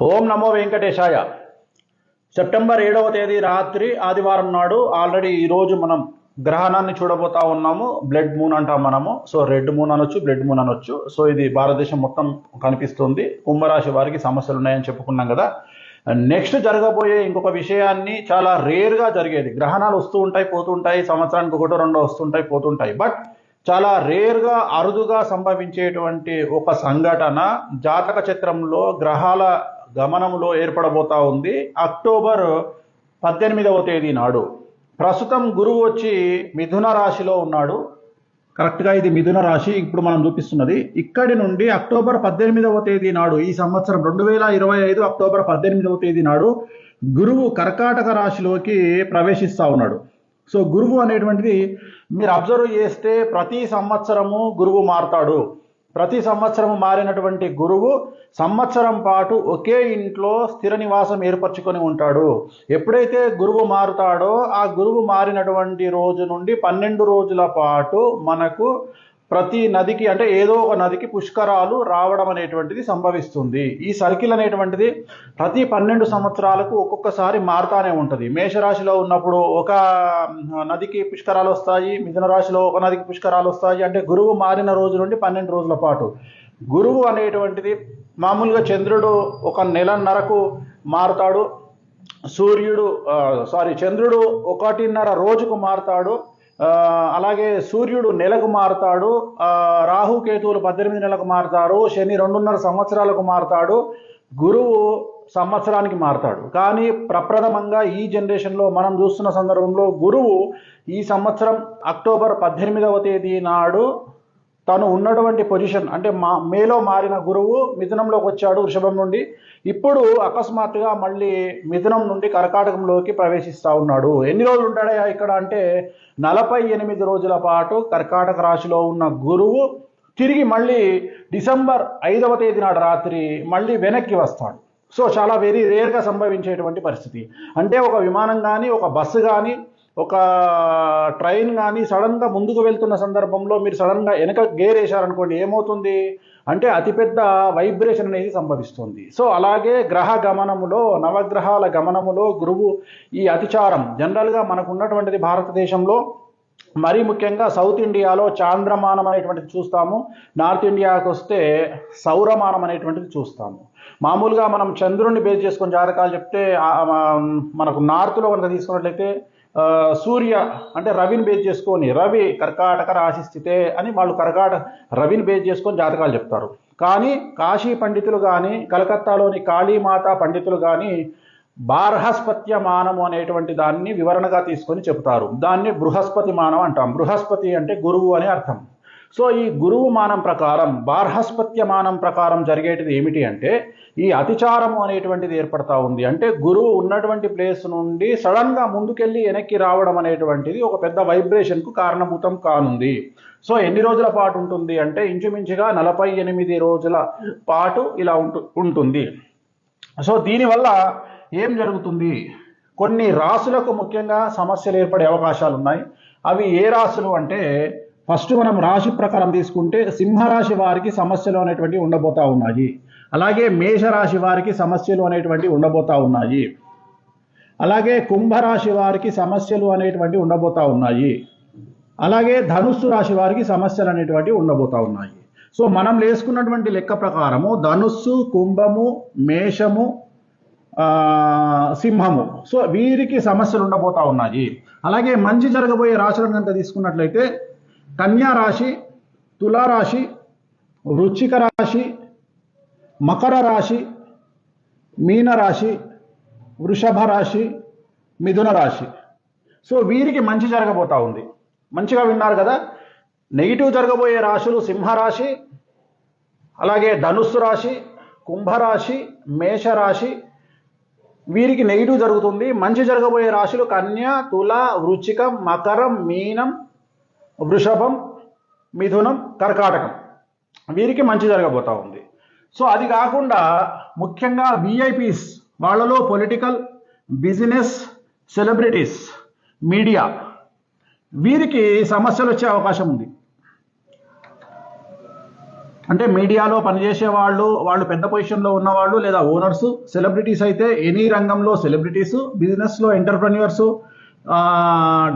ఓం నమో వెంకటేశాయ. September 7వ తేదీ రాత్రి ఆదివారం నాడు ఆల్రెడీ ఈరోజు మనం గ్రహణాన్ని చూడబోతా ఉన్నాము. బ్లడ్ మూన్ అంటాం మనము. సో రెడ్ మూన్ అనొచ్చు, బ్లడ్ మూన్ అనొచ్చు. సో ఇది భారతదేశం మొత్తం కనిపిస్తుంది. కుంభరాశి వారికి సమస్యలు ఉన్నాయని చెప్పుకున్నాం కదా. నెక్స్ట్ జరగబోయే ఇంకొక విషయాన్ని చాలా రేర్గా జరిగేది. గ్రహణాలు వస్తూ ఉంటాయి, పోతుంటాయి, సంవత్సరానికి ఒకటో రెండో వస్తుంటాయి, పోతుంటాయి. బట్ చాలా రేర్గా అరుదుగా సంభవించేటువంటి ఒక సంఘటన జాతక చక్రంలో గ్రహాల గమనంలో ఏర్పడబోతా ఉంది. అక్టోబర్ 18వ తేదీ నాడు. ప్రస్తుతం గురువు వచ్చి మిథున రాశిలో ఉన్నాడు. కరెక్ట్గా ఇది మిథున రాశి ఇప్పుడు మనం చూపిస్తున్నది. ఇక్కడి నుండి అక్టోబర్ 18వ తేదీ నాడు, ఈ సంవత్సరం 2025 అక్టోబర్ 18వ తేదీ నాడు గురువు కర్కాటక రాశిలోకి ప్రవేశిస్తూ ఉన్నాడు. సో గురువు అనేటువంటిది మీరు అబ్జర్వ్ చేస్తే ప్రతి సంవత్సరము గురువు మారుతాడు. ప్రతి సంవత్సరము మారినటువంటి గురువు సంవత్సరం పాటు ఒకే ఇంట్లో స్థిర నివాసం ఏర్పరచుకొని ఉంటాడు. ఎప్పుడైతే గురువు మారుతాడో ఆ గురువు మారినటువంటి రోజు నుండి 12 రోజుల పాటు మనకు ప్రతి నదికి, అంటే ఏదో ఒక నదికి పుష్కరాలు రావడం అనేటువంటిది సంభవిస్తుంది. ఈ సర్కిల్ అనేటువంటిది ప్రతి 12 సంవత్సరాలకు ఒక్కొక్కసారి మారుతానే ఉంటుంది. మేషరాశిలో ఉన్నప్పుడు ఒక నదికి పుష్కరాలు వస్తాయి, మిథున రాశిలో ఒక నదికి పుష్కరాలు వస్తాయి. అంటే గురువు మారిన రోజు నుండి 12 రోజుల పాటు. గురువు అనేటువంటిది మామూలుగా చంద్రుడు ఒక నెలన్నరకు మారుతాడు. చంద్రుడు 1.5 రోజుకు మారుతాడు. అలాగే సూర్యుడు నెలకు మారుతాడు. రాహుకేతువులు 18 నెలలకు మారుతారు. శని 2.5 సంవత్సరాలకు మారుతాడు. గురువు సంవత్సరానికి మారుతాడు. కానీ ప్రప్రథమంగా ఈ జనరేషన్లో మనం చూస్తున్న సందర్భంలో గురువు ఈ సంవత్సరం అక్టోబర్ 18వ తేదీ నాడు తను ఉన్నటువంటి పొజిషన్, అంటే మేలో మారిన గురువు మిథునంలోకి వచ్చాడు వృషభం నుండి. ఇప్పుడు అకస్మాత్తుగా మళ్ళీ మిథునం నుండి కర్కాటకంలోకి ప్రవేశిస్తూ ఉన్నాడు. ఎన్ని రోజులు ఉంటాడా ఇక్కడ అంటే 48 రోజుల పాటు కర్కాటక రాశిలో ఉన్న గురువు తిరిగి మళ్ళీ డిసెంబర్ 5వ తేదీ నాడు రాత్రి మళ్ళీ వెనక్కి వస్తాడు. సో చాలా వెరీ రేర్గా సంభవించేటువంటి పరిస్థితి. అంటే ఒక విమానం కానీ, ఒక బస్సు కానీ, ఒక ట్రైన్ కానీ సడన్గా ముందుకు వెళ్తున్న సందర్భంలో మీరు సడన్గా వెనక గేర్ వేశారనుకోండి, ఏమవుతుంది అంటే అతిపెద్ద వైబ్రేషన్ అనేది సంభవిస్తుంది. సో అలాగే గ్రహ గమనములో, నవగ్రహాల గమనములో గురువు ఈ అతిచారం జనరల్గా మనకు ఉన్నటువంటిది భారతదేశంలో మరీ ముఖ్యంగా సౌత్ ఇండియాలో చాంద్రమానం అనేటువంటిది చూస్తాము. నార్త్ ఇండియాకు వస్తే సౌరమానం అనేటువంటిది చూస్తాము. మామూలుగా మనం చంద్రుడిని బేస్ చేసుకొని జాతకాలు చెప్తే మనకు నార్త్లో కనుక తీసుకున్నట్లయితే సూర్య అంటే రవిని బేస్ చేసుకొని, రవి కర్కాటక రాశి స్థితే అని వాళ్ళు రవిని బేస్ చేసుకొని జాతకాలు చెప్తారు. కానీ కాశీ పండితులు కానీ, కలకత్తాలోని కాళీమాత పండితులు కానీ బార్హస్పత్య మానము అనేటువంటి దాన్ని వివరణగా తీసుకొని చెప్తారు. దాన్ని బృహస్పతి మానం అంటాం. బృహస్పతి అంటే గురువు అని అర్థం. సో ఈ గురువు మానం ప్రకారం, బార్హస్పత్య మానం ప్రకారం జరిగేటిది ఏమిటి అంటే ఈ అతిచారము అనేటువంటిది ఏర్పడతా ఉంది. అంటే గురువు ఉన్నటువంటి ప్లేస్ నుండి సడన్గా ముందుకెళ్ళి వెనక్కి రావడం అనేటువంటిది ఒక పెద్ద వైబ్రేషన్కు కారణభూతం కానుంది. సో ఎన్ని రోజుల పాటు ఉంటుంది అంటే ఇంచుమించుగా 48 రోజుల పాటు ఇలా ఉంటుంది. సో దీనివల్ల ఏం జరుగుతుంది, కొన్ని రాశులకు ముఖ్యంగా సమస్యలు ఏర్పడే అవకాశాలు ఉన్నాయి. అవి ఏ రాశులు అంటే ఫస్ట్ మనం రాశి ప్రకారం తీసుకుంటే సింహరాశి వారికి సమస్యలు అనేటువంటివి ఉండబోతా ఉన్నాయి. అలాగే మేషరాశి వారికి సమస్యలు అనేటువంటివి ఉండబోతా ఉన్నాయి. అలాగే కుంభరాశి వారికి సమస్యలు అనేటువంటివి ఉండబోతా ఉన్నాయి. అలాగే ధనుస్సు రాశి వారికి సమస్యలు అనేటువంటివి ఉండబోతా ఉన్నాయి. సో మనం వేసుకున్నటువంటి లెక్క ప్రకారము ధనుస్సు, కుంభము, మేషము, సింహము, సో వీరికి సమస్యలు ఉండబోతా ఉన్నాయి. అలాగే మంచి జరగబోయే రాశులను కనుక తీసుకున్నట్లయితే కన్యా రాశి, తులారాశి, వృశ్చిక రాశి, మకర రాశి, మీనరాశి, వృషభ రాశి, మిథున రాశి. సో వీరికి మంచి జరగబోతా ఉంది. మంచిగా విన్నారు కదా. నెగిటివ్ జరగబోయే రాశులు సింహరాశి, అలాగే ధనుస్సు రాశి, కుంభరాశి, మేషరాశి, వీరికి నెగిటివ్ జరుగుతుంది. మంచి జరగబోయే రాశులు కన్య, తుల, వృశ్చికం, మకరం, మీనం, వృషభం, మిథునం, కర్కాటకం. వీరికి మంచి జరగబోతా ఉంది. సో అది కాకుండా ముఖ్యంగా విఐపీస్, వాళ్ళలో పొలిటికల్, బిజినెస్, సెలబ్రిటీస్, మీడియా, వీరికి సమస్యలు వచ్చే అవకాశం ఉంది. అంటే మీడియాలో పనిచేసే వాళ్ళు పెద్ద పొజిషన్లో ఉన్నవాళ్ళు లేదా ఓనర్స్, సెలబ్రిటీస్ అయితే ఎనీ రంగంలో సెలబ్రిటీస్, బిజినెస్లో ఎంటర్ప్రెన్యూర్స్,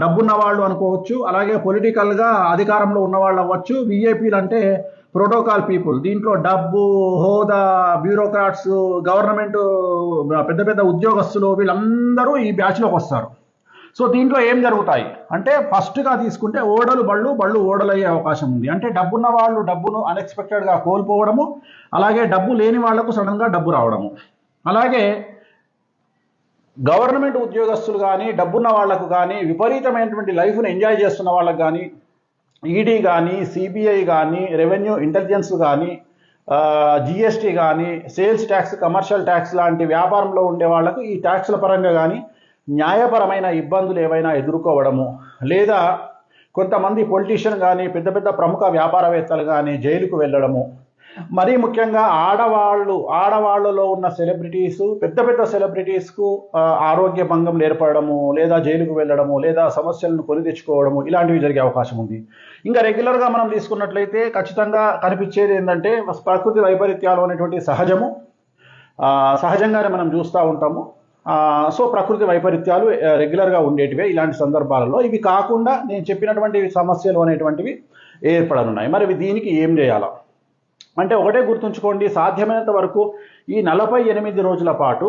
డబ్బున్న వాళ్ళు అనుకోవచ్చు, అలాగే పొలిటికల్గా అధికారంలో ఉన్నవాళ్ళు అవ్వచ్చు. విఐపీలు అంటే ప్రోటోకాల్ పీపుల్. దీంట్లో డబ్బు, హోదా, బ్యూరోక్రాట్స్, గవర్నమెంట్ పెద్ద పెద్ద ఉద్యోగస్తులు వీళ్ళందరూ ఈ బ్యాచ్లోకి వస్తారు. సో దీంట్లో ఏం జరుగుతాయి అంటే ఫస్ట్గా తీసుకుంటే బళ్ళు ఓడలయ్యే అవకాశం ఉంది. అంటే డబ్బున్న వాళ్ళు డబ్బును అన్ఎక్స్పెక్టెడ్గా కోల్పోవడము, అలాగే డబ్బు లేని వాళ్లకు సడన్గా డబ్బు రావడము. అలాగే గవర్నమెంట్ ఉద్యోగస్తులు కానీ, డబ్బున్న వాళ్లకు కానీ, విపరీతమైనటువంటి లైఫ్ను ఎంజాయ్ చేస్తున్న వాళ్ళకు కానీ, ఈడీ కానీ, సిబిఐ కానీ, రెవెన్యూ ఇంటెలిజెన్స్ కానీ, జిఎస్టీ కానీ, సేల్స్ ట్యాక్స్, కమర్షియల్ ట్యాక్స్ లాంటి వ్యాపారంలో ఉండే వాళ్లకు ఈ ట్యాక్స్ల పరంగా కానీ న్యాయపరమైన ఇబ్బందులు ఏవైనా ఎదుర్కోవడము, లేదా కొంతమంది పొలిటీషియన్ కానీ, పెద్ద పెద్ద ప్రముఖ వ్యాపారవేత్తలు కానీ జైలుకు వెళ్ళడము, మరీ ముఖ్యంగా ఆడవాళ్ళలో ఉన్న సెలబ్రిటీస్, పెద్ద పెద్ద సెలబ్రిటీస్కు ఆరోగ్య భంగం ఏర్పడము, లేదా జైలుకు వెళ్ళడము, లేదా సమస్యలను కొని తెచ్చుకోవడము, ఇలాంటివి జరిగే అవకాశం ఉంది. ఇంకా రెగ్యులర్గా మనం తీసుకున్నట్లయితే ఖచ్చితంగా కనిపించేది ఏంటంటే ప్రకృతి వైపరీత్యాలు అనేటువంటి సహజంగానే మనం చూస్తూ ఉంటాము. సో ప్రకృతి వైపరీత్యాలు రెగ్యులర్గా ఉండేటివే ఇలాంటి సందర్భాలలో. ఇవి కాకుండా నేను చెప్పినటువంటి సమస్యలు అనేటువంటివి ఏర్పడనున్నాయి. మరి దీనికి ఏం చేయాలా అంటే ఒకటే గుర్తుంచుకోండి, సాధ్యమైనంత వరకు ఈ 48 రోజుల పాటు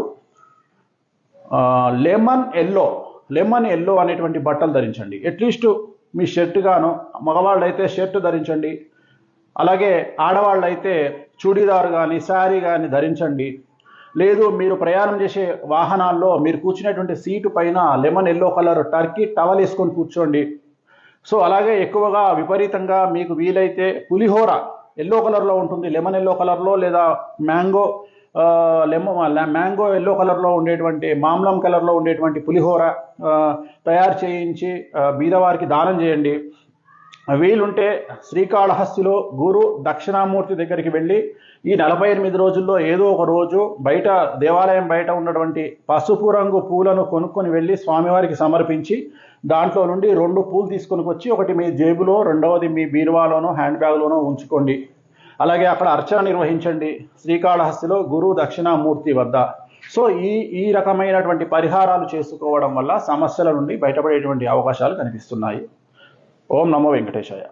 లెమన్ ఎల్లో అనేటువంటి బట్టలు ధరించండి. అట్లీస్ట్ మీ షర్ట్ గాను, మగవాళ్ళు అయితే షర్ట్ ధరించండి, అలాగే ఆడవాళ్ళు అయితే చూడీదార్ కానీ, శారీ కానీ ధరించండి. లేదు మీరు ప్రయాణం చేసే వాహనాల్లో మీరు కూర్చునేటువంటి సీటు పైన lemon yellow colour Turkey towel వేసుకొని కూర్చోండి. సో అలాగే ఎక్కువగా విపరీతంగా మీకు వీలైతే పులిహోర ఎల్లో కలర్లో ఉంటుంది, లెమన్ ఎల్లో కలర్లో, లేదా మ్యాంగో ఎల్లో కలర్లో ఉండేటువంటి, మామ్లం కలర్లో ఉండేటువంటి పులిహోర తయారు చేయించి బీదవారికి దానం చేయండి. వీలుంటే శ్రీకాళహస్తిలో గురు దక్షిణామూర్తి దగ్గరికి వెళ్ళి ఈ 48 రోజుల్లో ఏదో ఒక రోజు బయట, దేవాలయం బయట ఉన్నటువంటి పసుపు రంగు పూలను కొనుక్కొని వెళ్ళి స్వామివారికి సమర్పించి దాంట్లో నుండి 2 పూలు తీసుకొని వచ్చి, ఒకటి మీ జేబులో, రెండవది మీ బీరువాలోనో హ్యాండ్ బ్యాగ్లోనో ఉంచుకోండి. అలాగే అక్కడ అర్చన నిర్వహించండి శ్రీకాళహస్తిలో గురు దక్షిణామూర్తి వద్ద. సో ఈ రకమైనటువంటి పరిహారాలు చేసుకోవడం వల్ల సమస్యల నుండి బయటపడేటువంటి అవకాశాలు కనిపిస్తున్నాయి. ఓం నమో వెంకటేశాయ.